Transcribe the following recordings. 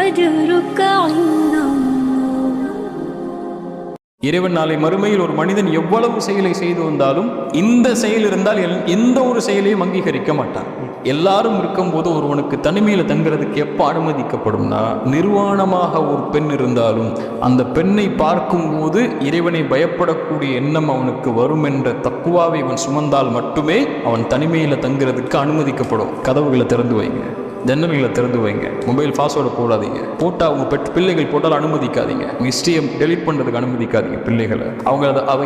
أجرك عند இறைவன் நாளை மறுமையில் ஒரு மனிதன் எவ்வளவு செயலை செய்து வந்தாலும் இந்த செயல் இருந்தால் எந்த ஒரு செயலையும் அங்கீகரிக்க மாட்டான். எல்லாரும் இருக்கும்போது ஒருவனுக்கு தனிமையில் தங்குறதுக்கு எப்போ அனுமதிக்கப்படும்னா, நிர்வாணமாக ஒரு பெண் இருந்தாலும் அந்த பெண்ணை பார்க்கும்போது இறைவனை பயப்படக்கூடிய எண்ணம் அவனுக்கு வரும் என்ற தக்குவாவை அவன் சுமந்தால் மட்டுமே அவன் தனிமையில் தங்குறதுக்கு அனுமதிக்கப்படும். கதவுகளை திறந்து வைங்க, ஜன்னல்களை திறந்து வைங்க, மொபைல் பாஸ்வேர்டு போடாதீங்க, போட்டால் அவங்க பிள்ளைகள் போட்டால் அனுமதிக்காதீங்க, ஹிஸ்ட்ரியை டெலீட் பண்ணுறதுக்கு அனுமதிக்காதீங்க பிள்ளைகளை. அவங்க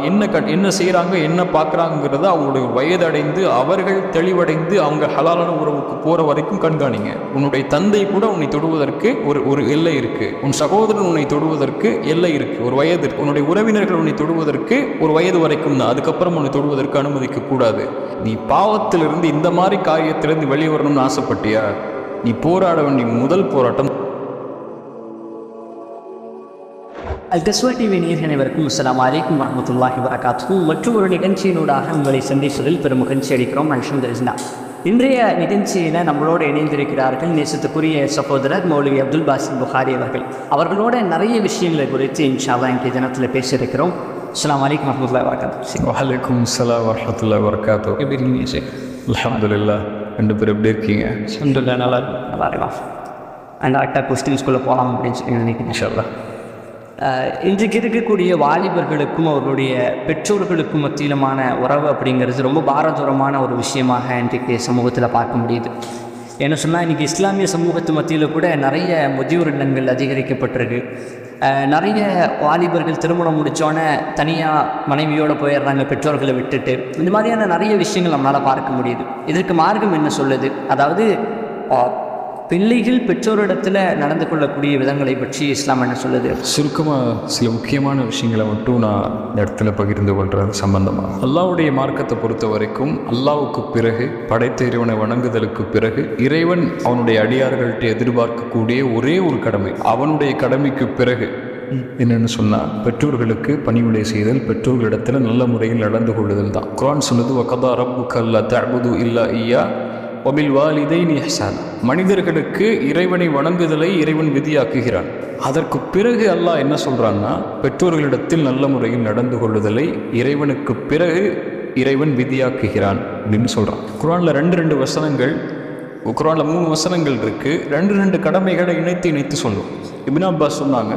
என்ன செய்கிறாங்க என்ன பார்க்குறாங்கிறத அவங்களுடைய வயது அடைந்து அவர்கள் தெளிவடைந்து அவங்க ஹலாலான உறவுக்கு போகிற வரைக்கும் கண்காணிங்க. உன்னுடைய தந்தை கூட உன்னை தொடுவதற்கு ஒரு எல்லை இருக்குது, உன் சகோதரன் உன்னை தொடுவதற்கு எல்லை இருக்குது, ஒரு வயது. உன்னுடைய உறவினர்கள் உன்னை தொடுவதற்கு ஒரு வயது வரைக்கும் தான், அதுக்கப்புறம் உன்னை தொடுவதற்கு அனுமதிக்க கூடாது. நீ பாவத்திலிருந்து இந்த மாதிரி காரியத்திலிருந்து வெளியே வரணும்னு ஆசைப்பட்டியா? நீ போராட வேண்டிய முதல் போராட்டம். அல்கஸ்வா டிவி நேயர்கள் அனைவருக்கும் அஸ்ஸலாமு அலைக்கும் வரஹ்மத்துல்லாஹி வபரகாத்துஹு. மற்றும் ஒரு நிகழ்ச்சியினூடாக உங்களை சந்திப்பதில் பெரும் மகிழ்ச்சி அளிக்கிறோம். அல்ஹம்துலில்லாஹ். இன்றைய நிகழ்ச்சியில் நம்மளோடு இணைந்திருக்கிறார்கள் நேசத்துக்குரிய சகோதரர் மௌலவி அப்துல் பாசித் புகாரி அவர்களோட நிறைய விஷயங்களை குறித்து இன்ஷா அல்லாஹ் இன்றைய தினத்தில் பேசியிருக்கிறோம். அஸ்ஸலாமு அலைக்கும் வரஹ்மத்துல்லாஹி வபரகாத்துஹு. வஅலைக்கும் ஸலாம் வரஹ்மத்துல்லாஹி வபரகாத்துஹு. எப்படி இருக்கீங்க ஷேக்? அல்ஹம்துலில்லாஹ். ரெண்டு பேர் எப்படி இருக்கீங்க? அல்ஹம்துலில்லாஹ், நல்லா இருக்கலாம். அண்ட் கரெக்டாக கொஸ்டின்ஸ்குள்ளே போகலாம் அப்படின்னு சொல்லி நினைக்கிறேன் இன்ஷா அல்லாஹ். இன்றைக்கு இருக்கக்கூடிய வாலிபர்களுக்கும் அவர்களுடைய பெற்றோர்களுக்கும் மத்தியிலுமான உறவு அப்படிங்கிறது ரொம்ப பாரதூரமான ஒரு விஷயமாக இன்றைக்கு சமூகத்தில் பார்க்க முடியுது. என்ன சொன்னால், இன்றைக்கி இஸ்லாமிய சமூகத்து மத்தியில் கூட நிறைய முதியோர் இல்லங்கள் அதிகரிக்கப்பட்டிருக்கு. நிறைய வாலிபர்கள் திருமணம் முடித்தோன்னே தனியாக மனைவியோடு போயிடுறாங்க, பெற்றோர்களை விட்டுட்டு. இந்த மாதிரியான நிறைய விஷயங்கள் நம்மளால் பார்க்க முடியுது. இதற்கு மார்க்கம் என்ன சொல்லுது? அதாவது பிள்ளைகள் பெற்றோரிடத்தில் நடந்து கொள்ளக்கூடிய விதங்களை பற்றி இஸ்லாம் என்ன சொல்லுது? சுருக்கமாக சில முக்கியமான விஷயங்களை மட்டும் நான் இந்த இடத்துல பகிர்ந்து கொள்கிறது சம்பந்தமாக. அல்லாஹ்வுடைய மார்க்கத்தை பொறுத்த வரைக்கும் அல்லாஹ்வுக்கு பிறகு, படைத்த இறைவனை வணங்குதலுக்கு பிறகு, இறைவன் அவனுடைய அடியார்கள்ட்ட எதிர்பார்க்கக்கூடிய ஒரே ஒரு கடமை, அவனுடைய கடமைக்கு பிறகு என்னென்னு சொன்னால் பெற்றோர்களுக்கு பணிவிடை செய்தல், பெற்றோர்களிடத்தில் நல்ல முறையில் நடந்து கொள்ளுதல் தான். குர்ஆன் சொல்லுது, வகதா ரப்புக அல்லா தஅபுது இல்லா இய்யா வபில் வாலிதைனி இஹ்சானா. மனிதர்களுக்கு இறைவனை வணங்குதலை இறைவன் விதியாக்குகிறான். அதற்கு பிறகு அல்லாஹ் என்ன சொல்கிறான்னா, பெற்றோர்களிடத்தில் நல்ல முறையில் நடந்து கொள்ளுதலை இறைவனுக்கு பிறகு இறைவன் விதியாக்குகிறான் அப்படின்னு சொல்கிறான். குர்ஆனில் ரெண்டு வசனங்கள், குர்ஆனில் 3 வசனங்கள் இருக்குது. ரெண்டு கடமைகளை இணைத்து சொல்லும். இப்னு அப்பாஸ் சொன்னாங்க,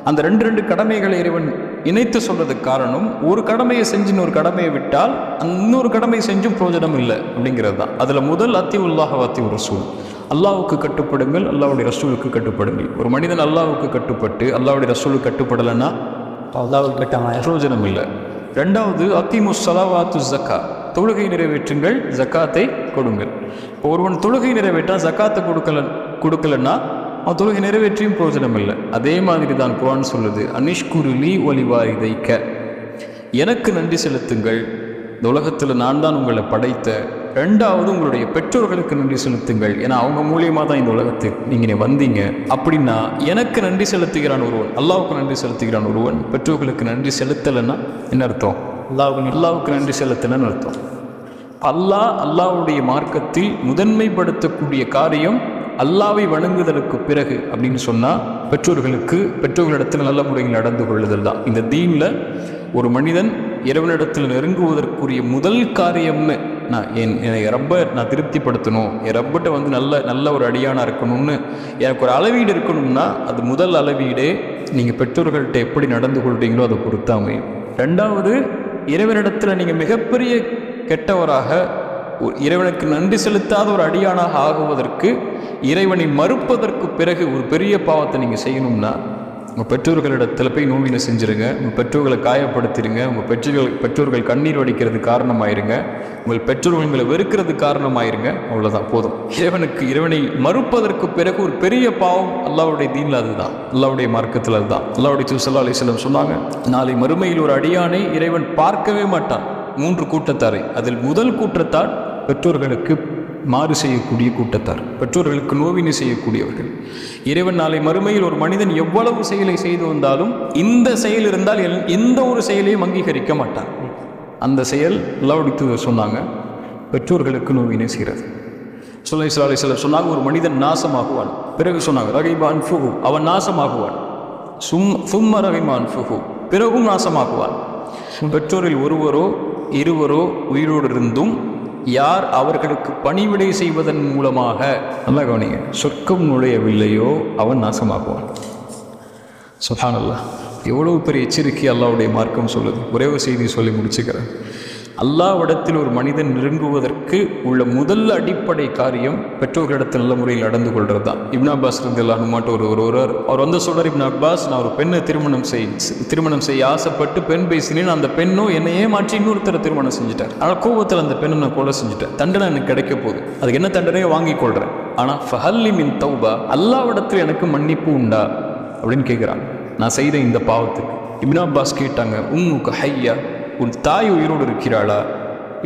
அந்த ரெண்டு கடமைகளை இறைவன் இணைத்து சொல்றதுக்கு காரணம், ஒரு கடமையை செஞ்சு இன்னொரு கடமையை விட்டால் இன்னொரு கடமை செஞ்சும் பிரயோஜனம் இல்லை அப்படிங்கிறது தான். அதில் முதல் அத்தியுல்லாஹ் அத்தியுர் ரசூல், அல்லாஹ்வுக்கு கட்டுப்படுங்கள், அல்லாஹ்வுடைய ரசூலுக்கு கட்டுப்படுங்கள். ஒரு மனிதன் அல்லாஹ்வுக்கு கட்டுப்பட்டு அல்லாஹ்வுடைய ரசூலுக்கு கட்டுப்படலைன்னா அல்லாஹ்வுக்கு கட்டாமல் பிரயோஜனம் இல்லை. ரெண்டாவது அத்திமுஸ் ஸலவாத்து ஸக்கா, தொழுகை நிறைவேற்றுங்கள், ஜக்காத்தை கொடுங்கள். இப்போ ஒருவன் தொழுகை நிறைவேற்றா ஜக்காத்தை கொடுக்கலன்னா அவன் தொழுகை நிறைவேற்றியும் பிரயோஜனம் இல்லை. அதே மாதிரி தான் குர்ஆன் சொல்லுது, அனிஷ்குருலி வலிவாரிதைக்க, எனக்கு நன்றி செலுத்துங்கள், இந்த உலகத்தில் நான் தான் உங்களை படைத்த. ரெண்டாவது உங்களுடைய பெற்றோர்களுக்கு நன்றி செலுத்துங்கள், ஏன்னா அவங்க மூலியமாக தான் இந்த உலகத்துக்கு நீங்கள் வந்தீங்க. அப்படின்னா எனக்கு நன்றி செலுத்துகிறான் ஒருவன், அல்லாஹ்வுக்கு நன்றி செலுத்துகிறான் ஒருவன், பெற்றோர்களுக்கு நன்றி செலுத்தலைன்னா என்ன அர்த்தம்? அல்லாஹ்வுக்கு நன்றி செலுத்தலைன்னு அர்த்தம். அல்லாஹ்வுடைய மார்க்கத்தில் முதன்மைப்படுத்தக்கூடிய காரியம் அல்லாஹ்வை வணங்குதலுக்கு பிறகு அப்படின்னு சொன்னால் பெற்றோர்களிடத்தில் நல்ல முறையில் நடந்து கொள்ளுதல் தான். இந்த தீனில் ஒரு மனிதன் இறைவனிடத்தில் நெருங்குவதற்குரிய முதல் காரியம்னு என் ரப்பை நான் திருப்திப்படுத்தணும், என் ரப்பிட்ட நல்ல ஒரு அடியானாக இருக்கணும்னு எனக்கு ஒரு அளவீடு இருக்கணும்னா, அது முதல் அளவீடே நீங்கள் பெற்றோர்கள்ட்ட எப்படி நடந்து கொள்கிறீங்களோ அதை பொறுத்தாமே. ரெண்டாவது, இறைவனிடத்தில் நீங்கள் மிகப்பெரிய கெட்டவராக, இறைவனுக்கு நன்றி செலுத்தாத ஒரு அடியானாக ஆகுவதற்கு, இறைவனை மறுப்பதற்கு பிறகு ஒரு பெரிய பாவத்தை நீங்கள் செய்யணும்னா, உங்கள் பெற்றோர்களிடத்தில் போய் நோவினை செஞ்சுருங்க, உங்கள் பெற்றோர்களை காயப்படுத்திடுங்க, உங்கள் பெற்றோர்கள் கண்ணீர் வடிக்கிறது காரணமாயிருங்க, உங்கள் பெற்றோர்கள் உங்களை வெறுக்கிறது காரணமாயிருங்க, அவ்வளோதான் போதும். இறைவனை மறுப்பதற்கு பிறகு ஒரு பெரிய பாவம் அல்லாஹ்வுடைய தீனில் அதுதான், அல்லாஹ்வுடைய மார்க்கத்தில் அதுதான். அல்லாஹ்வுடைய தூதர் ஸல்லல்லாஹு அலைஹி வஸல்லம் சொன்னாங்க, நாளை மறுமையில் ஒரு அடியானை இறைவன் பார்க்கவே மாட்டான். 3 கூட்டத்தாரை, அதில் முதல் கூட்டத்தார் பெற்றோர்களுக்கு மாறு செய்யக்கூடிய கூட்டத்தார், பெற்றோர்களுக்கு நோவினை செய்யக்கூடியவர்கள். இறைவன் நாளை மறுமையில் ஒரு மனிதன் எவ்வளவு செயலை செய்து வந்தாலும் இந்த செயல் இருந்தால் எந்த ஒரு செயலையும் அங்கீகரிக்க மாட்டான். அந்த செயல் அல்லாஹ்வுடைய தூதர் சொன்னாங்க, பெற்றோர்களுக்கு நோவினை செய்கிறது. ஸல்லல்லாஹு அலைஹி வஸல்லம் சொன்னாங்க, ஒரு மனிதன் நாசமாகுவான். பிறகு சொன்னாங்க ரகிப அன்ஃபுஹு, அவன் நாசமாகுவான். சும்ம ரகிப அன்ஃபுஹு, பிறகும் நாசமாகுவான். பெற்றோரில் ஒருவரோ இருவரோ உயிரோடு இருந்தும் யார் அவர்களுக்கு பணிவிடை செய்வதன் மூலமாக, நல்லா கவனிங்க, சொர்க்கம் நுழையவில்லையோ அவன் நாசமாகுவான். சுப்ஹானல்லாஹ், எவ்வளவு பெரிய எச்சரிக்கை அல்லாஹ்வுடைய மார்க்கம் சொல்லுது. ஒரே ஒரு செய்தி சொல்லி முடிச்சுக்கிறேன். அல்லாஹ்விடத்தில் ஒரு மனிதன் நெருங்குவதற்கு உள்ள முதல் அடிப்படை காரியம் பெற்றோர்களிடத்தில் நல்ல முறையில் நடந்து கொள்வது தான். இப்னு அப்பாஸ் ரலியல்லாஹு அன்ஹு ஒருவர் அவர் வந்து சொல்றார், இப்னு அப்பாஸ், நான் ஒரு பெண்ணை திருமணம் செய்ய ஆசைப்பட்டு பெண் பேசினேன். அந்த பெண்ணும் என்னையே மாற்றி இன்னொருத்தரை திருமணம் செஞ்சுட்டார். ஆனால் கோபத்தில் அந்த பெண்ணை நான் கொலை செஞ்சுட்டேன். தண்டனை எனக்கு கிடைக்க போகுது. அதுக்கு என்ன தண்டனையை வாங்கி கொள்றேன். ஆனால் ஃபஹல்லி மின் தௌபா, அல்லாஹ்விடத்தில் எனக்கு மன்னிப்பு உண்டா அப்படின்னு கேட்குறாங்க, நான் செய்த இந்த பாவத்துக்கு. இப்னு அப்பாஸ் கேட்டாங்க, உம்முக ஹய்யா, உன் தாய் உயிரோடு இருக்கிறாளா?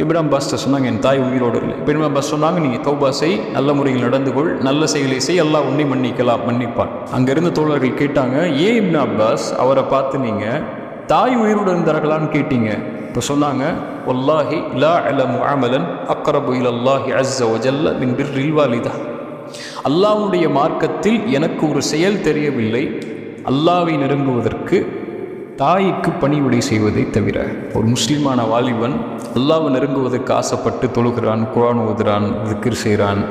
இப்னு அப்பாஸ் சொன்னாங்க, என் தாய் உயிரோடு இல்லை. இப்னு அப்பாஸ் சொன்னாங்க, நீங்கள் தௌபா செய், நல்ல முறையில் நடந்து கொள், நல்ல செயலை செய், அல்லாஹ் உன்னை மன்னிப்பான். அங்கிருந்து தோழர்கள் கேட்டாங்க, ஏன் இப்னு அப்பாஸ் அவரை பார்த்து நீங்கள் தாய் உயிரோடு இருந்தார்களான்னு கேட்டீங்க? இப்போ சொன்னாங்க, வல்லாஹி லா அலமு அமலன் அக்ரபு இலல்லாஹி அஸ்ஸ வஜல்ல மின் பிர்ரில் வாலிதா. அல்லாஹ்வுடைய மார்க்கத்தில் எனக்கு ஒரு செயல் தெரியவில்லை அல்லாஹ்வை நெருங்குவதற்கு தாய்க்கு பணிவிடை செய்வதை தவிர. ஒரு முஸ்லிமான வாலிபன் அல்லாஹ்வை நெருங்குவதற்கு ஆசைப்பட்டு தொழுகிறான், குர்ஆன் ஓதுறான், திக்ர் செய்கிறான்,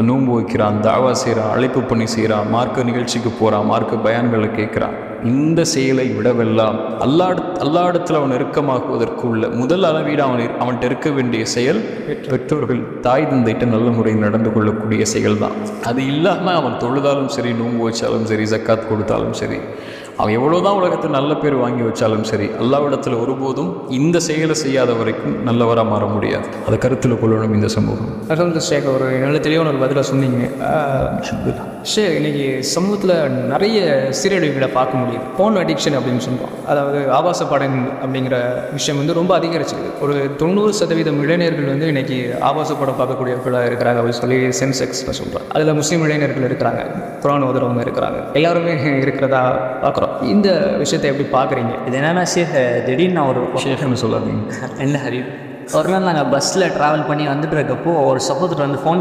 நோன்பு வைக்கிறான், தாவா செய்கிறான், அழைப்பு பண்ணி செய்கிறான், மார்க்க நிகழ்ச்சிக்கு போகிறான், மார்க்க பயான்களை கேட்குறான். இந்த செயலை விடவெல்லாம் அல்லாஹ்விடத்தில் அவன் நெருக்கமாக்குவதற்கு உள்ள முதல் அளவீடு அவன்கிட்ட இருக்க வேண்டிய செயல் பெற்றோர்கள், தாய் தந்தைட்ட நல்ல முறையில் நடந்து கொள்ளக்கூடிய செயல் தான். அது இல்லாமல் அவன் தொழுதாலும் சரி, நோன்பு வச்சாலும் சரி, ஜக்காத் கொடுத்தாலும் சரி, அவன் எவ்வளோதான் உலகத்தில் நல்ல பேர் வாங்கி வச்சாலும் சரி, அல்லாஹ்விடத்தில் ஒருபோதும் இந்த செயலை செய்யாத வரைக்கும் நல்லவராக மாற முடியாது. அதை கருத்தில் கொள்ளணும் இந்த சமூகம். ஷேக், ஒரு நல்ல தெளிவான ஒரு பதிலாக சொன்னீங்க. ஷேக், இன்னைக்கு சமூகத்தில் நிறைய சீரழிவுகளை பார்க்க முடியுது. ஃபோன் அடிக்ஷன் அப்படின்னு சொல்கிறோம். அதாவது ஆபாச படம் அப்படிங்கிற விஷயம் வந்து ரொம்ப அதிகரிச்சிருக்கு. ஒரு 90% இளைஞர்கள் வந்து இன்னைக்கு ஆபாச படம் பார்க்கக்கூடியவர்களாக இருக்கிறாங்க அப்படின்னு சொல்லி சென்செக்ஸில் சொல்கிறோம். அதில் முஸ்லீம் இளைஞர்கள் இருக்கிறாங்க, குர்ஆன் ஓதுறவங்க இருக்கிறாங்க, எல்லாருமே இருக்கிறதா பார்க்குறோம். இந்த விஷயத்தை எப்படி பார்க்குறீங்க? இது என்னென்னா ஷேக், திடீர்னு நான் ஒரு ஷேக்னு சொல்லாதீங்க. என்ன ஹரீப், ஒரு நாள் நாங்கள் பஸ்ஸில் ட்ராவல் பண்ணி வந்துட்டு இருக்கப்போ ஒரு சகோதரர் வந்து ஃபோன்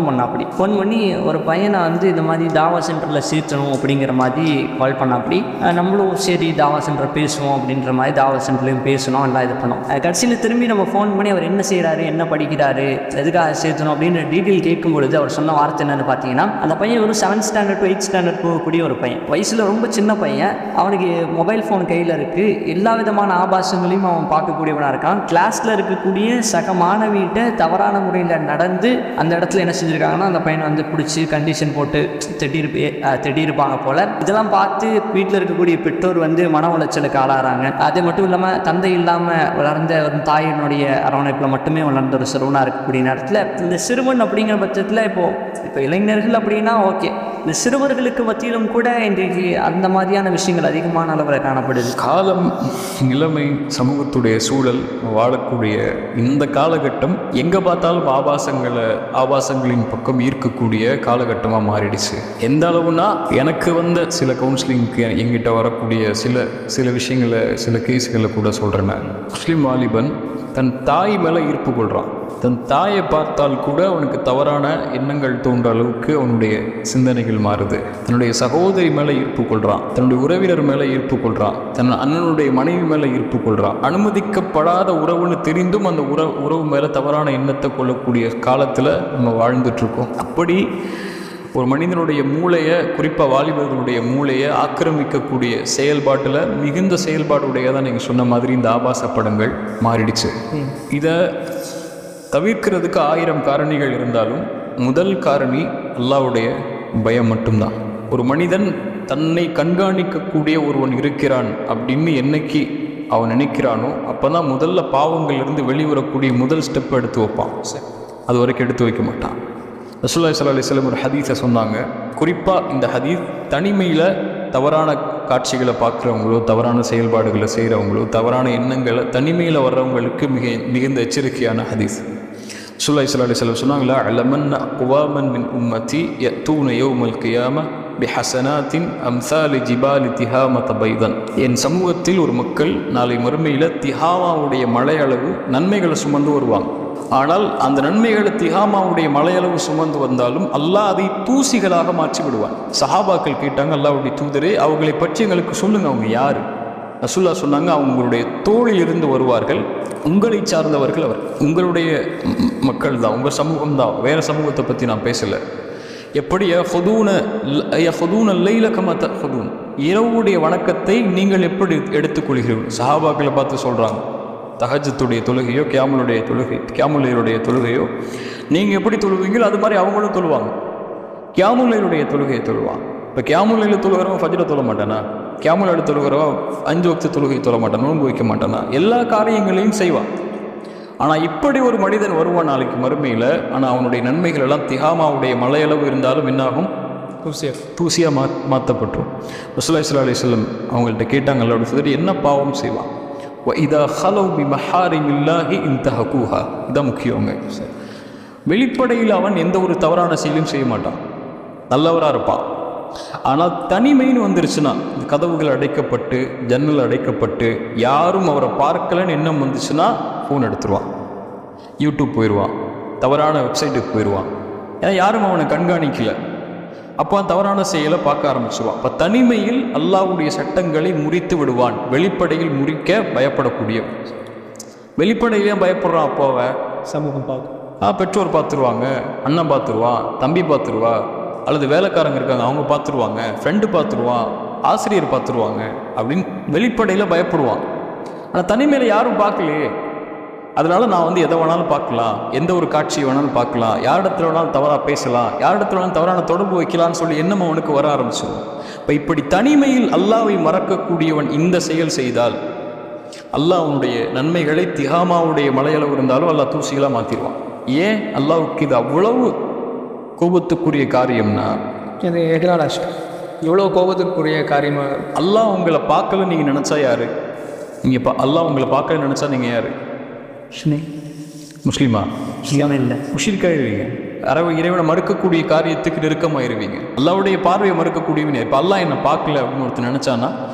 பண்ணி ஒரு பையனை வந்து இந்த மாதிரி தாவா சென்டரில் சேர்த்தணும் அப்படிங்கிற மாதிரி கால் பண்ணாப்படி. நம்மளும் சரி தாவா சென்டர் பேசுவோம் அப்படின்ற மாதிரி தாவா சென்டர்லையும் பேசணும், எல்லாம் இது பண்ணோம். கடைசியில் திரும்பி நம்ம ஃபோன் பண்ணி அவர் என்ன செய்கிறாரு, என்ன படிக்கிறாரு, எதுக்காக சேர்த்தணும் அப்படின்ற டீட்டெயில் கேட்கும் பொழுது அவர் சொன்ன வார்த்தை என்னென்னு பார்த்தீங்கன்னா, அந்த பையன் ஒரு 7th standard to 8th standard போகக்கூடிய ஒரு பையன், வயசில் ரொம்ப சின்ன பையன், அவனுக்கு மொபைல் ஃபோன் கையில் இருக்குது, எல்லா விதமான ஆபாசங்களையும் அவன் பார்க்கக்கூடியவனாக இருக்கான். கிளாஸில் இருக்கக்கூடிய சக மாணவிகிட்ட தவறான முறையில் நடந்து அந்த இடத்துல என்ன செஞ்சுருக்காங்கன்னா, அந்த பையனை வந்து பிடிச்சி கண்டிஷன் போட்டு திட்டியிருப்பாங்க போல். இதெல்லாம் பார்த்து வீட்டில் இருக்கக்கூடிய பெற்றோர் வந்து மன உளைச்சலுக்கு ஆளாகிறாங்க. அது மட்டும் இல்லாமல் தந்தை இல்லாமல் வளர்ந்த ஒரு தாயினுடைய அரவணைப்பில் மட்டுமே வளர்ந்த ஒரு சிறுவனாக இருக்கக்கூடிய நேரத்தில் இந்த சிறுவன் அப்படிங்கிற பட்சத்தில் இப்போ இளைஞர்கள் அப்படின்னா ஓகே, இந்த சிறுவர்களுக்கு மத்தியிலும் கூட இன்றைக்கு அந்த மாதிரியான விஷயங்கள் அதிகமான அளவில் காணப்படுது. காலம், நிலைமை, சமூகத்துடைய சூழல், வாழக்கூடிய இந்த காலகட்டம் எங்கே பார்த்தாலும் ஆபாசங்களின் பக்கம் ஈர்க்கக்கூடிய காலகட்டமாக மாறிடுச்சு. எந்த அளவுனா, எனக்கு வந்த சில கவுன்சிலிங்க்கு எங்கிட்ட வரக்கூடிய சில விஷயங்களை, சில கேஸுகளை கூட சொல்கிறேன். முஸ்லீம் வாலிபன் தன் தாய் மேலே ஈர்ப்பு கொள்கிறான். தன் தாயை பார்த்தால் கூட அவனுக்கு தவறான எண்ணங்கள் தோன்ற அளவுக்கு அவனுடைய சிந்தனைகள் மாறுது. தன்னுடைய சகோதரி மேலே ஈர்ப்பு கொள்கிறான், தன்னுடைய உறவினர் மேலே ஈர்ப்பு கொள்கிறான், தன் அண்ணனுடைய மனைவி மேலே ஈர்ப்பு கொள்கிறான். அனுமதிக்கப்படாத உறவுன்னு தெரிந்தும் அந்த உறவு மேலே தவறான எண்ணத்தை கொள்ளக்கூடிய காலத்தில் நம்ம வாழ்ந்துட்டுருக்கோம். அப்படி ஒரு மனிதனுடைய மூளையை, குறிப்பாக வாலிபர்களுடைய மூளையை ஆக்கிரமிக்கக்கூடிய செயல்பாட்டில் மிகுந்த செயல்பாடுடையதான் நீங்கள் சொன்ன மாதிரி இந்த ஆபாச படங்கள் மாறிடுச்சு. இதை தவிர்க்கிறதுக்கு 1000 காரணிகள் இருந்தாலும் முதல் காரணி அல்லாஹ்வுடைய பயம் மட்டும்தான். ஒரு மனிதன் தன்னை கண்காணிக்கக்கூடிய ஒருவன் இருக்கிறான் அப்படின்னு என்னைக்கு அவன் நினைக்கிறானோ அப்போ தான் முதல்ல பாவங்களிலிருந்து வெளிவரக்கூடிய முதல் ஸ்டெப் எடுத்து வைப்பான். அது வரைக்கும் எடுத்து வைக்க மாட்டான். ரசூலுல்லாஹி ஸல்லல்லாஹு அலைஹி வஸல்லம் ஒரு ஹதீஸை சொன்னாங்க. குறிப்பாக இந்த ஹதீஸ் தனிமையில் தவறான காட்சிகளை பார்க்குறவங்களோ, தவறான செயல்பாடுகளை செய்கிறவங்களோ, தவறான எண்ணங்களை தனிமையில் வர்றவங்களுக்கு மிகுந்த எச்சரிக்கையான ஹதீஸ். ரசூலுல்லாஹி ஸல்லல்லாஹு அலைஹி வஸல்லம் சொன்னாங்களா, அலமன்ன அக்வாமன் மின் உம்மத்தி யத்தூன யௌமல் கியாம பிஹசனாத்தின் அம்சாலி ஜிபாலி திஹாமத பைதன். என் சமூகத்தில் ஒரு மக்கள் நாளை மறுமையில் திஹாமாவுடைய மழை அளவு நன்மைகளை சுமந்து வருவாங்க. ஆனால் அந்த நன்மைகளை திகாமாவுடைய மலையளவு சுமந்து வந்தாலும் அல்லாஹ் அதை தூசிகளாக மாற்றி விடுவான். சஹாபாக்கள் கேட்டாங்க, அல்லாஹ்வுடைய தூதரே அவங்களை பற்றி எங்களுக்கு சொல்லுங்க, அவங்க யார்? ரசூலுல்லாஹ் சொன்னாங்க, அவங்களுடைய தோளில் இருந்து வருவார்கள், உங்களை சார்ந்தவர்கள், அவர் உங்களுடைய மக்கள் தான், உங்கள் சமூகம் தான், வேறு சமூகத்தை பற்றி நான் பேசலை. எப்படி இரவுடைய வணக்கத்தை நீங்கள் எப்படி எடுத்துக்கொள்கிறீர்கள்? சஹாபாக்களை பார்த்து சொல்கிறாங்க, தஹஜ்ஜுடைய தொழுகையோ கியாமுல்லைலுடைய தொழுகையோ நீங்கள் எப்படி தொழுவீங்களோ அது மாதிரி அவங்களும் தொழுவாங்க. கியாமுல்லைலுடைய தொழுகையை தொழுவாங்க. இப்போ கியாமுல்லைல தொழுகிறவன் ஃபஜ்ர தொழ மாட்டானா? கியாமுல்லைல தொழுகிறவன் 5 வக்து தொழுகை தொழ மாட்டான், நோன்பு வைக்க மாட்டானா? எல்லா காரியங்களையும் செய்வான். ஆனால் இப்படி ஒரு மனிதன் வருவான் நாளைக்கு மறுமையில். ஆனால் அவனுடைய நன்மைகள் எல்லாம் திகாமாவுடைய மலையளவு இருந்தாலும் என்னாகும்? தூசியாக மாற்றப்பட்டுரும். ரசூலுல்லாஹி ஸல்லல்லாஹு அலைஹி வஸல்லம் அவங்கள்ட்ட கேட்டாங்க, அல்லாஹ்வுடைய தூதரே என்ன பாவம் செய்வான்? இதா ஹலவ் பி மஹாரிமில்லாஹி இன்தஹகுஹா. இதான் முக்கியங்க. வெளிப்படையில் அவன் எந்த ஒரு தவறான செயலும் செய்ய மாட்டான், நல்லவராக இருப்பான். ஆனால் தனிமைன்னு வந்துருச்சுன்னா, இந்த கதவுகள் அடைக்கப்பட்டு ஜன்னல் அடைக்கப்பட்டு யாரும் அவரை பார்க்கலன்னு எண்ணம் வந்துச்சுன்னா ஃபோன் எடுத்துருவான், யூடியூப் போயிடுவான், தவறான வெப்சைட்டுக்கு போயிடுவான். ஏன்னா யாரும் அவனை கண்காணிக்கல. அப்போ தவறான செயலை பார்க்க ஆரம்பிச்சுவான். அப்போ தனிமையில் அல்லாஹ்வுடைய சட்டங்களை முறித்து விடுவான். வெளிப்படையில் முறிக்க பயப்படக்கூடியவன். வெளிப்படையிலே பயப்படுறான். அப்போவை சமூகம் பார்க்க பெற்றோர் பார்த்துருவாங்க, அண்ணன் பார்த்துருவான், தம்பி பார்த்துருவா, அல்லது வேலைக்காரங்க இருக்காங்க அவங்க பார்த்துருவாங்க, ஃப்ரெண்டு பார்த்துருவான், ஆசிரியர் பார்த்துருவாங்க அப்படின்னு வெளிப்படையில் பயப்படுவான். ஆனால் தனிமையில் யாரும் பார்க்கலையே, அதனால நான் எதை வேணாலும் பார்க்கலாம், எந்த ஒரு காட்சியை வேணாலும் பார்க்கலாம், யாரிடத்துல வேணாலும் தவறாக பேசலாம், யாரிடத்துல வேணாலும் தவறான தொடர்பு வைக்கலான்னு சொல்லி எண்ணம் அவனுக்கு வர ஆரம்பிச்சிடும். இப்போ இப்படி தனிமையில் அல்லாஹ்வை மறக்கக்கூடியவன் இந்த செயல் செய்தால் அல்லாஹ் அவனுடைய நன்மைகளை திகாமாவுடைய மலையளவு இருந்தாலும் அல்லாஹ் தூசிகளாக மாற்றிடுவான். ஏன் அல்லாஹ்வுக்கு இது அவ்வளவு கோபத்துக்குரிய காரியம்னா, இது எதனால இவ்வளோ கோபத்துக்குரிய காரியமாக? அல்லாஹ் உங்களை பார்க்கல நீங்கள் நினச்சா யார்? நீங்கள் அல்லாஹ் உங்களை பார்க்கல நினச்சா நீங்கள் யார்? முஸ்லீமா? இல்லை, முஷ்ரிக்காயிருவீங்க. இறைவனை மறுக்கக்கூடிய காரியத்துக்கு நெருக்கமாயிருவீங்க. அல்லாஹ்வுடைய பார்வையை மறுக்கக்கூடியவனே. இப்போ அல்லாஹ் என்னை பார்க்கல அப்படின்னு ஒருத்தர் நினச்சானா,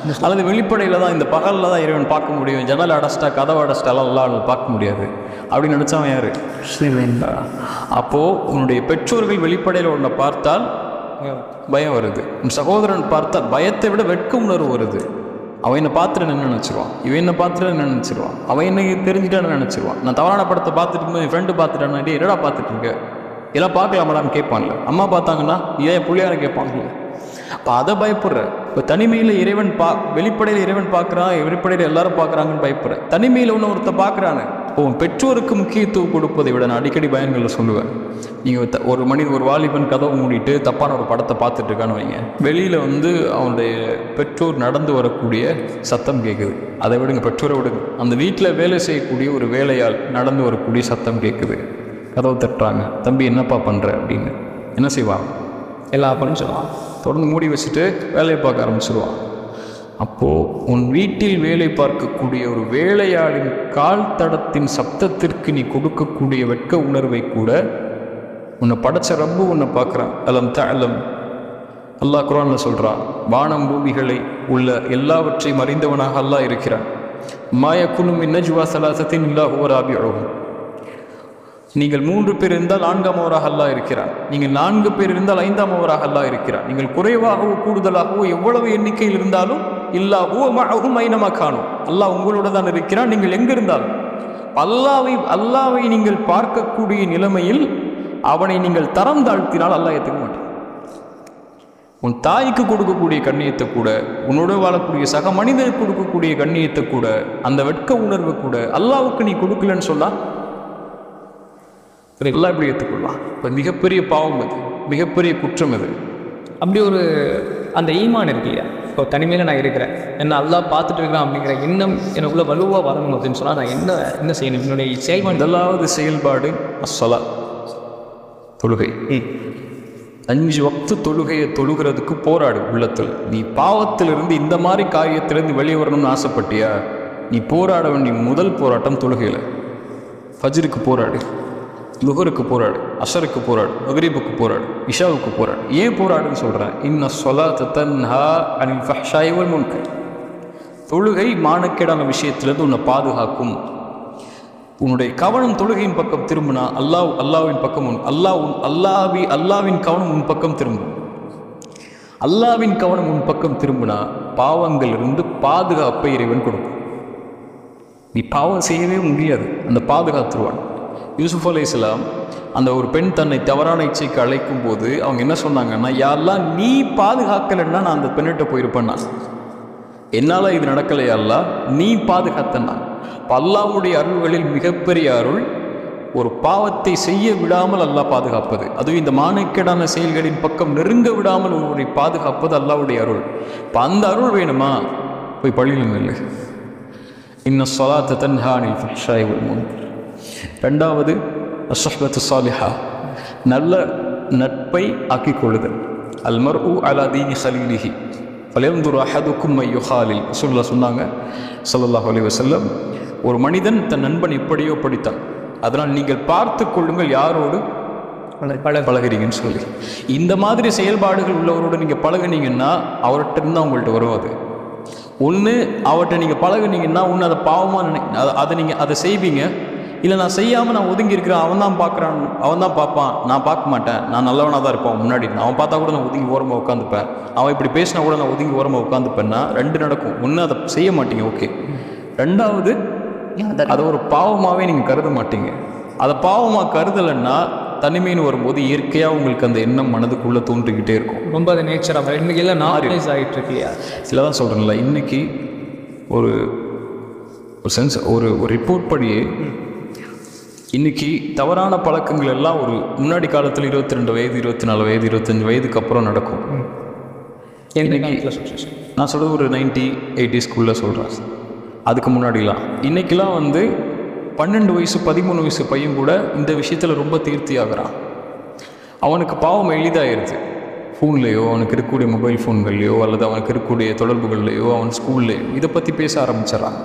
அல்லது வெளிப்படையில் தான் இந்த பகலில் தான் இறைவன் பார்க்க முடியும், ஜன்னல் அடைச்சிட்டா கதவை அடைச்சிட்டாலாம் அல்லாஹ் பார்க்க முடியாது அப்படின்னு நினச்சவன் யார்? அப்போது உன்னுடைய பெற்றோர்கள் வெளிப்படையில் உன்னை பார்த்தால் பயம் வருது, உன் சகோதரன் பார்த்தால் பயத்தை விட வெட்க உணர்வு வருது. அவன் என்னை பார்த்துட்டு என்ன நினச்சிருவான், இவன் என்னை பார்த்துட்டு என்ன நினச்சிருவான், அவன் என்னை தெரிஞ்சுட்டான்னு நினச்சிருவான். நான் தவறான படத்தை பார்த்துட்டு இருக்கும்போது என் ஃப்ரெண்டு பார்த்துட்டானா, டே என்னடா பார்த்துட்டு இருக்க, எல்லாம் பார்க்கலாமாடான்னு கேட்பான்ல. அம்மா பார்த்தாங்கன்னா ஏன் பிள்ளையார கேட்பாங்கல்ல. அப்போ அதை பயப்படுற. இப்போ தனிமையில் இறைவன் வெளிப்படையில் இறைவன் பார்க்குறான், வெளிப்படையில் எல்லாரும் பார்க்குறாங்கன்னு பயப்படுற. தனிமையில் ஒருத்தர் பார்க்குறானு. உன் பெற்றோருக்கு முக்கியத்துவம் கொடுப்பதை விட நான் அடிக்கடி பயன்களில் சொல்லுவேன், நீங்கள் ஒரு வாலிபன் கதவை மூடிட்டு தப்பான ஒரு படத்தை பார்த்துட்டு இருக்கான்னு வைங்க, வெளியில் அவனுடைய பெற்றோர் நடந்து வரக்கூடிய சத்தம் கேட்குது. அதை விடுங்க, பெற்றோரை விடுங்க, அந்த வீட்டில் வேலை செய்யக்கூடிய ஒரு வேலையால் நடந்து வரக்கூடிய சத்தம் கேட்குது. கதவை தட்டுறாங்க, தம்பி என்னப்பா பண்ணுற அப்படின்னு. என்ன செய்வாங்க? எல்லா அப்படின்னு சொல்லுவான். தொடர்ந்து மூடி வச்சுட்டு வேலையை பார்க்க ஆரம்பிச்சிடுவான். அப்போது உன் வீட்டில் வேலை பார்க்கக்கூடிய ஒரு வேலையாளின் கால் தடத்தின் சப்தத்திற்கு நீ கொடுக்கக்கூடிய வெட்க உணர்வை கூட உன்னை படைச்ச ரப்பு உன்னை பார்க்குறான். அலம் அல்லாஹ் குர்ஆனில் சொல்கிறான், வானம் பூமிகளை உள்ள எல்லாவற்றையும் அறிந்தவனாக அல்லாஹ் இருக்கிறான். மாயக்குனு மின் நஜ்வா ஸலாஸத்தின் இல்லா ஹுவ ராபிஉஹும். நீங்கள் 3 பேர் இருந்தால் 4ஆமவராக அல்லாஹ் இருக்கிறான். நீங்கள் 4 பேர் இருந்தால் 5ஆமவராக அல்லாஹ் இருக்கிறான். நீங்கள் குறைவாகவோ கூடுதலாகவோ எவ்வளவு எண்ணிக்கையில் இருந்தாலும் இல்லா ஹுவ மஅஹும் ஐனமா கானூ. அல்லாஹ் உங்களோட தான் இருக்கிறான், நீங்கள் எங்கே இருந்தாலும். அல்லாஹ்வை நீங்கள் பார்க்கக்கூடிய நிலைமையில் அவனை நீங்கள் தரம் தாழ்த்தினால் அல்லாஹ் ஏற்றுக்க மாட்டான். உன் தாய்க்கு கொடுக்கக்கூடிய கண்ணியத்தை கூட, உன்னோட வாழக்கூடிய சக மனிதனுக்கு கொடுக்கக்கூடிய கண்ணியத்தை கூட, அந்த வெட்க உணர்வை கூட அல்லாஹ்வுக்கு நீ கொடுக்கலன்னு சொன்னால் எல்லாம் எப்படி ஏற்றுக்கொள்ளலாம்? இப்போ மிகப்பெரிய பாவம் அது, மிகப்பெரிய குற்றம் அது. அப்படி ஒரு அந்த ஈமான் இருக்கு இல்லையா, இப்போ தனிமையில் நான் இருக்கிறேன், என்ன அல்லாஹ் பார்த்துட்டு இருக்கிறான் அப்படிங்கிற எண்ணம் எனக்குள்ள வலுவாக வரணும் அப்படின்னு சொன்னால் நான் என்ன செய்யணும்? என்னுடைய செயல்பாடு, முதலாவது செயல்பாடு அஸ்ஸலா, தொழுகை. 5 வக்து தொழுகையை தொழுகிறதுக்கு போராடு. உள்ளத்தில் நீ பாவத்திலிருந்து இந்த மாதிரி காரியத்திலிருந்து வெளியே வரணும்னு ஆசைப்பட்டியா, நீ போராட வேண்டிய முதல் போராட்டம் தொழுகையில். ஃபஜ்ருக்கு போராடு, லுஹருக்கு போராடு, அஸருக்கு போராடு, மக்ரிபுக்கு போராடு, இஷாவுக்கு போராடு. ஏன் போராடுன்னு சொல்கிறேன்? இன்ன ஸலாத்த தன்ஹா அனில் ஃபஹ்ஷாஇ வல் முன்கர். தொழுகை மானக்கேடான விஷயத்திலிருந்து உன்னை பாதுகாக்கும். உன்னுடைய கவனம் தொழுகையின் பக்கம் திரும்பினா அல்லாவின் பக்கம் அல்லாவின் கவனம் உன் பக்கம் திரும்பும். அல்லாவின் கவனம் உன் பக்கம் திரும்பினா பாவங்களிலிருந்து பாதுகாப்பை இறைவன் கொடுக்கும். நீ பாவம் செய்யவே முடியாது, அந்த பாதுகாத்துருவான். யூசுப் அலைஹிஸ்ஸலாம் அந்த ஒரு பெண் தன்னை தவறான இச்சைக்கு அழைக்கும் போது அவங்க என்ன சொன்னாங்கன்னா, யாரெல்லாம் நீ பாதுகாக்கலைன்னா நான் அந்த பெண்ணிட்ட போயிருப்பேன்னா, என்னால் இது நடக்கலையா, நீ பாதுகாத்தன்னா. அல்லாஹ்வுடைய அருள்களில் மிகப்பெரிய அருள் ஒரு பாவத்தை செய்ய விடாமல் அல்லாஹ் பாதுகாப்பது. அதுவும் இந்த மானக்கேடான செயல்களின் பக்கம் நெருங்க விடாமல் ஒருவரை பாதுகாப்பது அல்லாஹ்வுடைய அருள். இப்போ அந்த அருள் வேணுமா, போய் பள்ளியில் நில்லு. இன்ன ஸலாத்த தன்ஹா அனில் ஃபஹ்ஷாஇ வல் முன்கர். ரெண்டாவது அஸ்ஸஹ்பத்து ஸாலிஹா, நல்ல நட்பை ஆக்கிக் கொள்ளுதல். அல் மர்உ அலா தீனி ഖலீலிஹி ஃபல்யன்துர் அஹதுக்கும் மை யுகாலில். ரசூலுல்லாஹ் சொன்னாங்க ஸல்லல்லாஹு அலைஹி வஸல்லம், ஒரு மனிதன் தன் நண்பன் எப்படியோ படித்தான், அதனால் நீங்கள் பார்த்து கொள்ளுங்கள் யாரோடு பழகிறீங்கன்னு சொல்லி. இந்த மாதிரி செயல்பாடுகள் உள்ளவரோடு நீங்கள் பழகுனீங்கன்னா அவர்கிட்ட இருந்து அவங்கள்ட்ட வரும். அது ஒன்று அவர்கிட்ட நீங்கள் பழகுனீங்கன்னா ஒன்று அதை பாவமாக அதை செய்வீங்க. இல்லை நான் செய்யாமல் நான் ஒதுங்கி இருக்கிறேன், அவன் தான் பார்க்குறான், அவன் தான் பார்ப்பான், நான் பார்க்க மாட்டேன், நான் நல்லவனாக தான் இருப்பான் முன்னாடி, அவன் பார்த்தா கூட நான் ஒதுங்கி ஓரமாக உட்காந்துப்பேன், அவன் இப்படி பேசினா கூட நான் ஒதுங்கி ஓரமாக உட்காந்துப்பேன்னா ரெண்டு நடக்கும். ஒன்று அதை செய்ய மாட்டீங்க, ஓகே. ரெண்டாவது அதை ஒரு பாவமாகவே நீங்கள் கருத மாட்டீங்க. அதை பாவமாக கருதலைன்னா தனிமைன்னு வரும்போது இயற்கையாக உங்களுக்கு அந்த எண்ணம் மனதுக்குள்ளே தோன்றிக்கிட்டே இருக்கும். ரொம்ப அது நேச்சராக இன்றைக்கி எல்லாம் நார்மலைஸ் ஆகிட்டு இருக்கியா. சில தான் சொல்கிறேன்ல, இன்றைக்கி ஒரு சென்ஸ் ஒரு ரிப்போர்ட் படியே இன்றைக்கி தவறான பழக்கங்கள் எல்லாம் ஒரு முன்னாடி காலத்தில் 22 வயது 24 வயது 25 வயதுக்கு அப்புறம் நடக்கும். நான் சொல்கிறது ஒரு 90-80s சொல்கிறேன். அதுக்கு முன்னாடிலாம் இன்றைக்கெலாம் 12 வயசு 13 வயசு பையன் கூட இந்த விஷயத்தில் ரொம்ப தீர்த்தி ஆகிறான். அவனுக்கு பாவம் எளிதாகிடுது. ஃபோன்லேயோ, அவனுக்கு இருக்கக்கூடிய மொபைல் ஃபோன்கள்லையோ, அல்லது அவனுக்கு இருக்கக்கூடிய தொடர்புகள்லையோ, அவன் ஸ்கூல்லையோ இதை பற்றி பேச ஆரம்பிச்சிடறான்.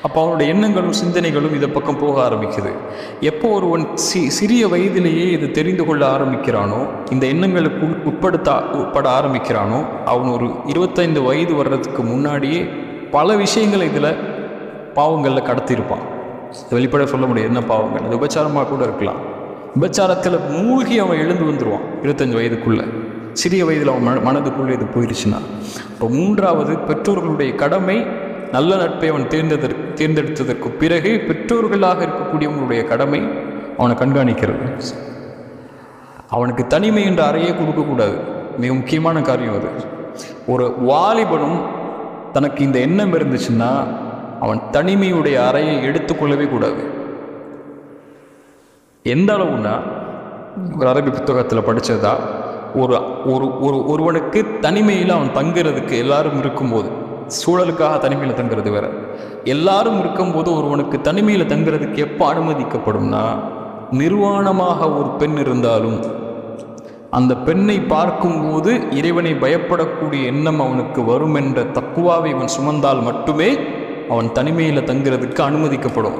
அப்போ அவனுடைய எண்ணங்களும் சிந்தனைகளும் இதை பக்கம் போக ஆரம்பிக்குது. எப்போ ஒருவன் சிறிய வயதிலேயே இது தெரிந்து கொள்ள ஆரம்பிக்கிறானோ, இந்த எண்ணங்களுக்கு உட்பட ஆரம்பிக்கிறானோ, அவன் ஒரு 25 வயது வர்றதுக்கு முன்னாடியே பல விஷயங்களை இதில் பாவங்களில் கடத்தியிருப்பான். வெளிப்பட சொல்ல முடியாது என்ன பாவங்கள், அது விபச்சாரமாக கூட இருக்கலாம். விபச்சாரத்தில் மூழ்கி அவன் எழுந்து வந்துடுவான் 25 வயதுக்குள்ளே. சிறிய வயதில் அவன் மனதுக்குள்ளே இது போயிடுச்சுன்னா. இப்போ மூன்றாவது, பெற்றோர்களுடைய கடமை நல்ல நட்பை அவன் தேர்ந்தெடுத்ததற்கு பிறகு பெற்றோர்களாக இருக்கக்கூடியவங்களுடைய கடமை அவனை கண்காணிக்கிறது. அவனுக்கு தனிமை என்ற அறையே கொடுக்கக்கூடாது. மிக முக்கியமான காரியம் அது. ஒரு வாலிபனும் தனக்கு இந்த எண்ணம் இருந்துச்சுன்னா அவன் தனிமையுடைய அறையை எடுத்துக்கொள்ளவே கூடாது. எந்த அளவுன்னா, ஒரு அரபி புத்தகத்தில் படித்ததா, ஒருவனுக்கு தனிமையில் அவன் தங்குறதுக்கு எல்லாரும் இருக்கும்போது, சூழலுக்காக தனிமையில் தங்குறது வேற, எல்லாரும் இருக்கும்போது ஒருவனுக்கு தனிமையில் தங்குறதுக்கு எப்போ அனுமதிக்கப்படும்னா, நிர்வாணமாக ஒரு பெண் இருந்தாலும் அந்த பெண்ணை பார்க்கும்போது இறைவனை பயப்படக்கூடிய எண்ணம் அவனுக்கு வரும் என்ற தக்குவாவை அவன் சுமந்தால் மட்டுமே அவன் தனிமையில் தங்குறதுக்கு அனுமதிக்கப்படும்.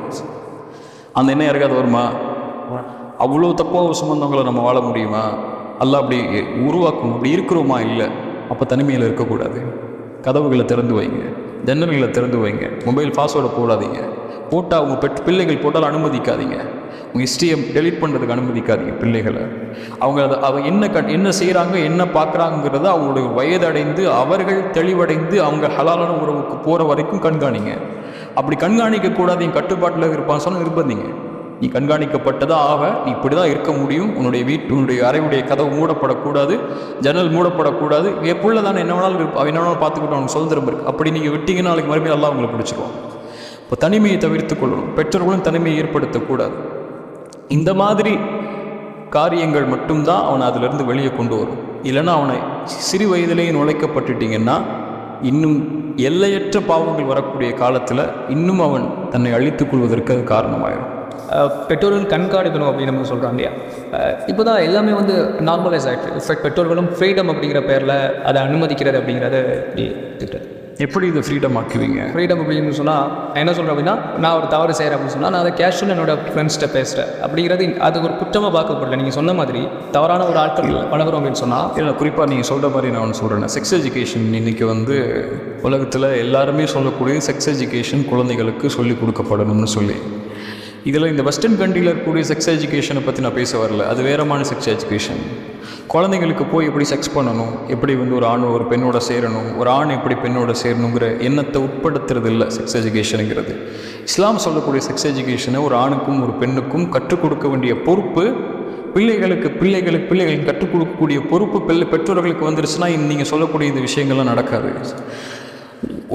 அந்த எண்ணம் யாருக்காவது வருமா? அவ்வளோ தக்குவாவை சுமந்தவங்களை நம்ம வாழ முடியுமா? அல்லாஹ் அப்படி உருவாக்கணும். அப்படி இருக்கிறோமா? இல்லை. அப்போ தனிமையில் இருக்கக்கூடாது. கதவுகளை திறந்து வைங்க, ஜன்னல்களை திறந்து வைங்க, மொபைல் பாஸ்வேர்டை போடாதீங்க, போட்டால் உங்கள் பிள்ளைகள் போட்டால் அனுமதிக்காதீங்க, உங்கள் ஹிஸ்ட்ரியை டெலீட் பண்ணுறதுக்கு அனுமதிக்காதீங்க பிள்ளைகளை. அவங்க என்ன செய்கிறாங்க, என்ன பார்க்குறாங்கிறத அவங்களுடைய வயதடைந்து அவர்கள் தெளிவடைந்து அவங்க ஹலாலான உறவுக்கு போகிற வரைக்கும் கண்காணிங்க. அப்படி கண்காணிக்கக்கூடாது, என் கட்டுப்பாட்டில் இருப்பான்னு சொன்னால் நிர்பந்திங்க. நீ கண்காணிக்கப்பட்டதாக ஆக, நீ இப்படி தான் இருக்க முடியும். உன்னுடைய அறையுடைய கதவு மூடப்படக்கூடாது, ஜன்னல் மூடப்படக்கூடாது. எப்புள்ள தானே என்ன வேணாலும் அவன் என்ன வேணாலும் பார்த்துக்கிட்டு அவனுக்கு சுதந்திரம் இருக்குது. அப்படி நீங்கள் விட்டீங்கன்னா நாளைக்கு மறுபடியும் எல்லாம் அவங்களை பிடிச்சிருவான். இப்போ தனிமையை தவிர்த்து கொள்ளணும். பெற்றோர்களும் தனிமையை ஏற்படுத்தக்கூடாது. இந்த மாதிரி காரியங்கள் மட்டும்தான் அவனை அதிலிருந்து வெளியே கொண்டு வரும். இல்லைன்னா அவனை சிறு வயதிலேயே நுழைக்கப்பட்டுட்டிங்கன்னா இன்னும் எல்லையற்ற பாவங்கள் வரக்கூடிய காலத்தில் இன்னும் அவன் தன்னை அழித்துக் கொள்வதற்கு அது காரணமாயிடும். பெற்றோர்கள் கண்காணிக்கணும் அப்படின்னு நம்ம சொல்கிறோம் இல்லையா? இப்போ தான் எல்லாமே நார்மலைஸ் ஆகிடுச்சு. இன்ஃபேக்ட் பெற்றோர்களும் ஃப்ரீடம் அப்படிங்கிற பேரில் அதை அனுமதிக்கிறது அப்படிங்கிறது எப்படி இதை ஃப்ரீடம் ஆக்குவீங்க? ஃப்ரீடம் அப்படின்னு சொன்னால் என்ன சொல்கிறேன் அப்படின்னா, நான் ஒரு தவறு செய்கிறேன் அப்படின்னு சொன்னால் நான் அதை கேஷுவல் என்னோட ஃப்ரெண்ட்ஸ்கிட்ட பேசுகிறேன் அப்படிங்கிறது அது ஒரு குற்றமாக பார்க்கப்படல. நீங்கள் சொன்ன மாதிரி தவறான ஒரு ஆட்கள் பழகிறோம் அப்படின்னு சொன்னால் இல்லை, குறிப்பாக நீங்கள் சொல்கிற மாதிரி நான் ஒன்று சொல்கிறேன். செக்ஸ் எஜுகேஷன் இன்றைக்கி உலகத்தில் எல்லாருமே சொல்லக்கூடிய செக்ஸ் எஜுகேஷன் குழந்தைகளுக்கு சொல்லிக் கொடுக்கப்படணும்னு சொல்லி இதில் இந்த வெஸ்டர்ன் கண்ட்ரியில் இருக்கக்கூடிய செக்ஸ் எஜுகேஷனை பற்றி நான் பேச வரல, அது வேறமான செக்ஸ் எஜுகேஷன். குழந்தைங்களுக்கு போய் எப்படி செக்ஸ் பண்ணணும், எப்படி வந்து ஒரு ஆண் ஒரு பெண்ணோட சேரணும், ஒரு ஆண் எப்படி பெண்ணோட சேரணுங்கிற எண்ணத்தை உட்படுத்துறது இல்லை செக்ஸ் எஜுகேஷனுங்கிறது. இஸ்லாம் சொல்லக்கூடிய செக்ஸ் எஜுகேஷனை ஒரு ஆணுக்கும் ஒரு பெண்ணுக்கும் கற்றுக் கொடுக்க வேண்டிய பொறுப்பு பிள்ளைகளுக்கு கற்றுக் கொடுக்கக்கூடிய பொறுப்பு பெற்றோர்களுக்கு வந்துருச்சுன்னா நீங்கள் சொல்லக்கூடிய இந்த விஷயங்கள்லாம் நடக்காது.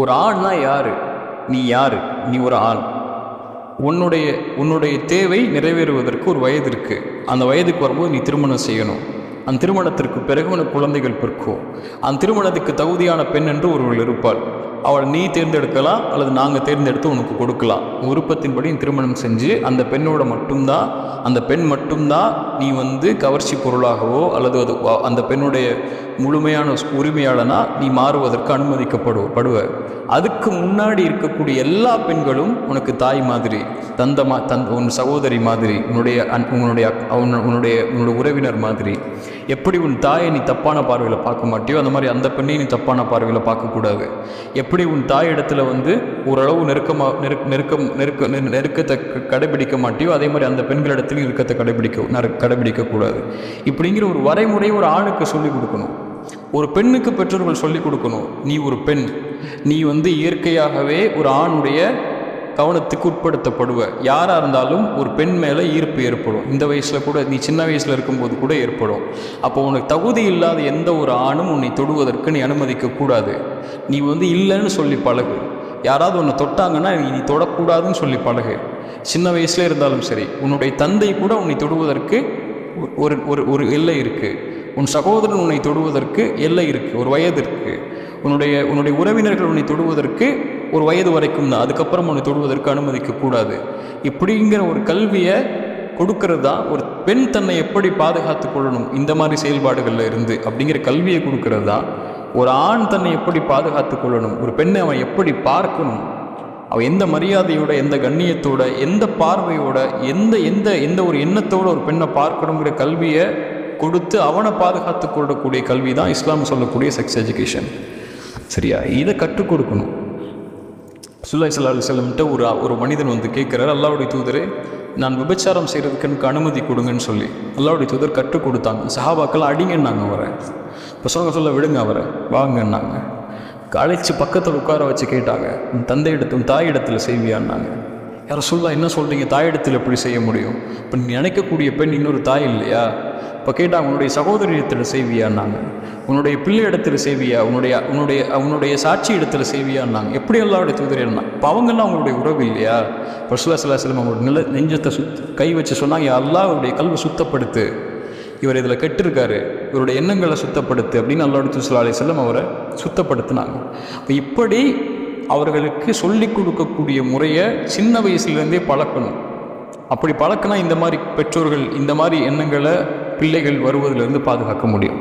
ஒரு ஆண்னா யார், நீ யார், நீ ஒரு ஆண். உன்னுடைய தேவை நிறைவேறுவதற்கு ஒரு வயது இருக்குது. அந்த வயதுக்கு வரும்போது நீ திருமணம் செய்யணும். அந்த திருமணத்திற்கு பிறகு உனக்கு குழந்தைகள் பிறக்கும். அந்த திருமணத்துக்கு தகுதியான பெண் என்று ஒருவள் இருப்பாள். அவள் நீ தேர்ந்தெடுக்கலாம் அல்லது நாங்கள் தேர்ந்தெடுத்து உனக்கு கொடுக்கலாம். விருப்பத்தின்படி திருமணம் செஞ்சு அந்த பெண் மட்டும்தான் நீ வந்து கவர்ச்சி பொருளாகவோ அல்லது அந்த பெண்ணுடைய முழுமையான உரிமையாளனா நீ மாறுவதற்கு அனுமதிக்கப்படுவ. அதுக்கு முன்னாடி இருக்கக்கூடிய எல்லா பெண்களும் உனக்கு தாய் மாதிரி, உன் சகோதரி மாதிரி, உன்னுடைய உறவினர் மாதிரி. எப்படி உன் தாயை நீ தப்பான பார்வையில் பார்க்க மாட்டியோ அந்த மாதிரி அந்த பெண்ணையும் நீ தப்பான பார்வையில் பார்க்கக்கூடாது. எப்படி உன் தாய் இடத்துல வந்து ஓரளவு நெருக்கத்தை கடைபிடிக்க மாட்டியோ அதே மாதிரி அந்த பெண்களிடத்துலையும் நெருக்கத்தை கடைபிடிக்கக்கூடாது. இப்படிங்கிற ஒரு வரைமுறை ஒரு ஆணுக்கு சொல்லிக் கொடுக்கணும். ஒரு பெண்ணுக்கு பெற்றோர்கள் சொல்லிக் கொடுக்கணும், நீ ஒரு பெண், நீ வந்து இயற்கையாகவே ஒரு ஆணுடைய கவனத்துக்கு உட்படுத்தப்படுவ. யாராக இருந்தாலும் ஒரு பெண் மேலே ஈர்ப்பு ஏற்படும். இந்த வயசில் கூட, நீ சின்ன வயசில் இருக்கும்போது கூட ஏற்படும். அப்போ உனக்கு தகுதி இல்லாத எந்த ஒரு ஆணும் உன்னை தொடுவதற்கு நீ அனுமதிக்கக்கூடாது. நீ வந்து இல்லைன்னு சொல்லி பழகு. யாராவது உன்னை தொட்டாங்கன்னா நீ தொடக்கூடாதுன்னு சொல்லி பழகு. சின்ன வயசுல இருந்தாலும் சரி. உன்னுடைய தந்தை கூட உன்னை தொடுவதற்கு ஒரு எல்லை இருக்குது. உன் சகோதரன் உன்னை தொடுவதற்கு எல்லை இருக்குது, ஒரு வயது இருக்குது. உன்னுடைய உறவினர்கள் உன்னை தொடுவதற்கு ஒரு வயது வரைக்கும் தான், அதுக்கப்புறம் உன்னை தொடுவதற்கு அனுமதிக்கக்கூடாது. இப்படிங்கிற ஒரு கல்வியை கொடுக்கறது தான் ஒரு பெண் தன்னை எப்படி பாதுகாத்து கொள்ளணும் இந்த மாதிரி செயல்பாடுகளில் இருந்து அப்படிங்கிற கல்வியை கொடுக்கறது தான் ஒரு ஆண் தன்னை எப்படி பாதுகாத்து கொள்ளணும், ஒரு பெண்ணை அவன் எப்படி பார்க்கணும், அவன் எந்த மரியாதையோட, எந்த கண்ணியத்தோட, எந்த பார்வையோட, எந்த ஒரு எண்ணத்தோட ஒரு பெண்ணை பார்க்கணுங்கிற கல்வியை கொடுத்து அவனை பாதுகாத்து கொள்ளக்கூடிய கல்வி தான் இஸ்லாம் சொல்லக்கூடிய செக்ஸ் எஜுகேஷன். சரியா? இதை கற்றுக் கொடுக்கணும். ரசூலுல்லாஹி ஸல்லல்லாஹு அலைஹி வஸல்லம் ஒரு மனிதன் வந்து கேட்குறாரு, அல்லாஹ்வுடைய தூதரே, நான் விபச்சாரம் செய்கிறதுக்கு எனக்கு அனுமதி கொடுங்கன்னு சொல்லி அல்லாஹ்வுடைய தூதர் கற்றுக் கொடுத்தாங்க. சஹாபாக்கள் அடிங்கன்னாங்க அவரை. இப்போ சொல்ல விடுங்க அவரை, வாங்கன்னாங்க. அழைச்சி பக்கத்தில் உட்கார வச்சு கேட்டாங்க, உன் தாயிடத்தில் செய்வியான்னாங்க. யார சொல்லலாம், என்ன சொல்கிறீங்க, தாயிடத்தில் எப்படி செய்ய முடியும்? இப்போ நீ நினைக்கக்கூடிய பெண் இன்னொரு தாய் இல்லையா? இப்போ கேட்டாங்க, உன்னுடைய சகோதரி இடத்துல செய்வியான்னாங்க, உன்னுடைய பிள்ளை இடத்துல செய்வியா, உன்னுடைய சாட்சி இடத்துல செய்வியான்னாங்க. எப்படி அல்லாஹ்வுடைய தூதர் இருந்தாங்க? இப்போ அவங்கெல்லாம் அவங்களுடைய உறவு இல்லையா? ரசூலுல்லாஹி ஸல்லல்லாஹு அலைஹி வஸல்லம் அவங்களோட நெஞ்சத்தை கை வச்சு சொன்னாங்க, அல்லாஹ்வுடைய கல்வை சுத்தப்படுத்து, இவர் இதில் கெட்டிருக்காரு, இவருடைய எண்ணங்களை சுத்தப்படுத்து அப்படின்னு அல்லாஹ்வுடைய தூதர் ஸல்லல்லாஹு அலைஹி வஸல்லம் அவரை சுத்தப்படுத்தினாங்க. இப்போ இப்படி அவர்களுக்கு சொல்லிக் கொடுக்கக்கூடிய முறையை சின்ன வயசுலேருந்தே பழக்கணும். அப்படி பழக்கினா இந்த மாதிரி பெற்றோர்கள் இந்த மாதிரி எண்ணங்களை பிள்ளைகள் வருவதிலிருந்து பாதுகாக்க முடியும்.